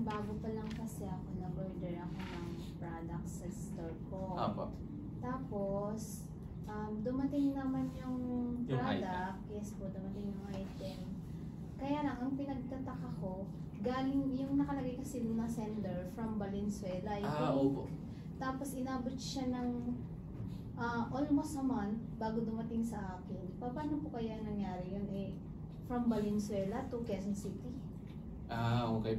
bago pa lang kasi ako, nag-order ako ng products sa store ko. Apo. Tapos, dumating naman yung product. Item. Yes po, dumating yung item. Kaya lang, ang pinagtataka ko, galing yung nakalagay kasi na sender from Valenzuela. Opo. Tapos inabot siya ng almost a month bago dumating sa akin. Paano po kaya nangyari yun from Valenzuela to Quezon City? Okay.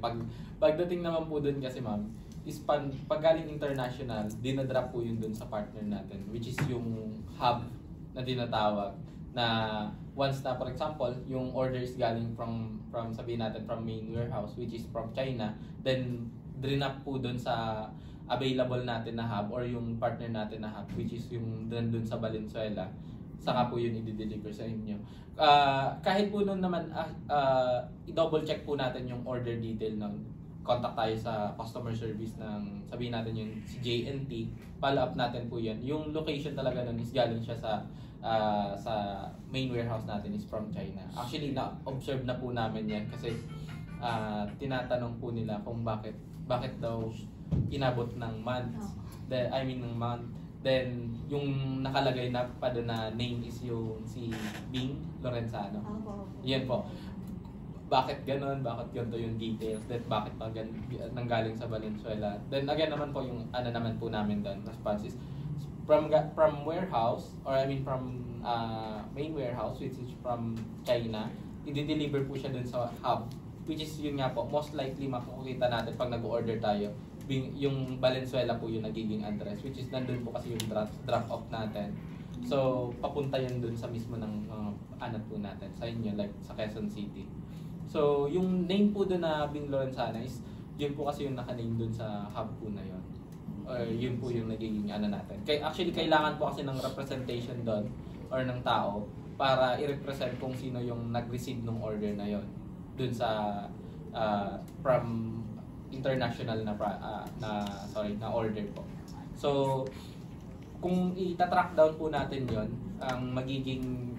Pagdating naman po dun kasi ma'am, is pag galing international, dinadrop po yun dun sa partner natin, which is yung hub na dinatawag, na once na, for example, yung order is galing from sabihin natin, from main warehouse, which is from China, then drinap po dun sa available natin na hub or yung partner natin na hub, which is yung dun sa Valenzuela, saka po yun i-deliver sa inyo. Kahit po nun naman, i-double check po natin yung order detail nun. Contact tayo sa customer service ng, sabihin natin yung si JNT, follow up natin po yan. Yung location talaga nun is galing siya sa main warehouse natin is from China. Actually, na-observe na po namin yan kasi tinatanong po nila kung bakit daw inabot ng months. Ng month. Then, yung nakalagay na pa doon na name is yung si Bing Lorenzano. Yan po. Bakit ganon? Bakit ganito yung details? Then, bakit pa nanggaling sa Valenzuela? Then, again naman po yung naman po namin doon. Response is from warehouse, or from main warehouse, which is from China, i-deliver po siya doon sa hub. Which is yun nga po, most likely makikita natin pag nag-order tayo, yung Valenzuela po yung nagiging address, which is nandun po kasi yung drop off natin. So, papunta yun dun sa mismo ng anat po natin, sa inyo, like sa Quezon City. So, yung name po dun na Bing Lorenzana is, yun po kasi yung naka-name dun sa hub po na yun. Or yun po yung nagiging natin. Actually, kailangan po kasi ng representation dun, or ng tao, para i-represent kung sino yung nag-receive ng order na yun. Dun sa, from international na order po. So, kung i-track down po natin yon, ang magiging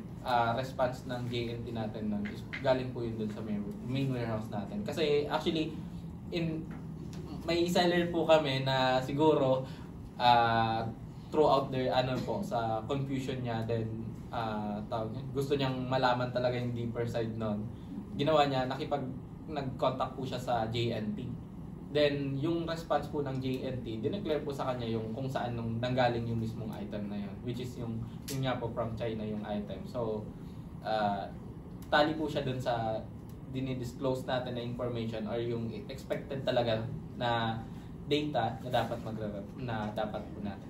response ng JNT natin nun is galing po yun dun sa main warehouse natin. Kasi actually, may seller po kami na siguro throughout their sa confusion niya, then gusto niyang malaman talaga yung deeper side nun. Ginawa niya, nag-contact po siya sa JNT. Then, yung response po ng JNT, dineclare po sa kanya yung kung saan nanggaling yung mismong item na yun. Which is yung nga po from China yung item. So, tali po siya dun sa dinidisclose natin na information or yung expected talaga na data na dapat po natin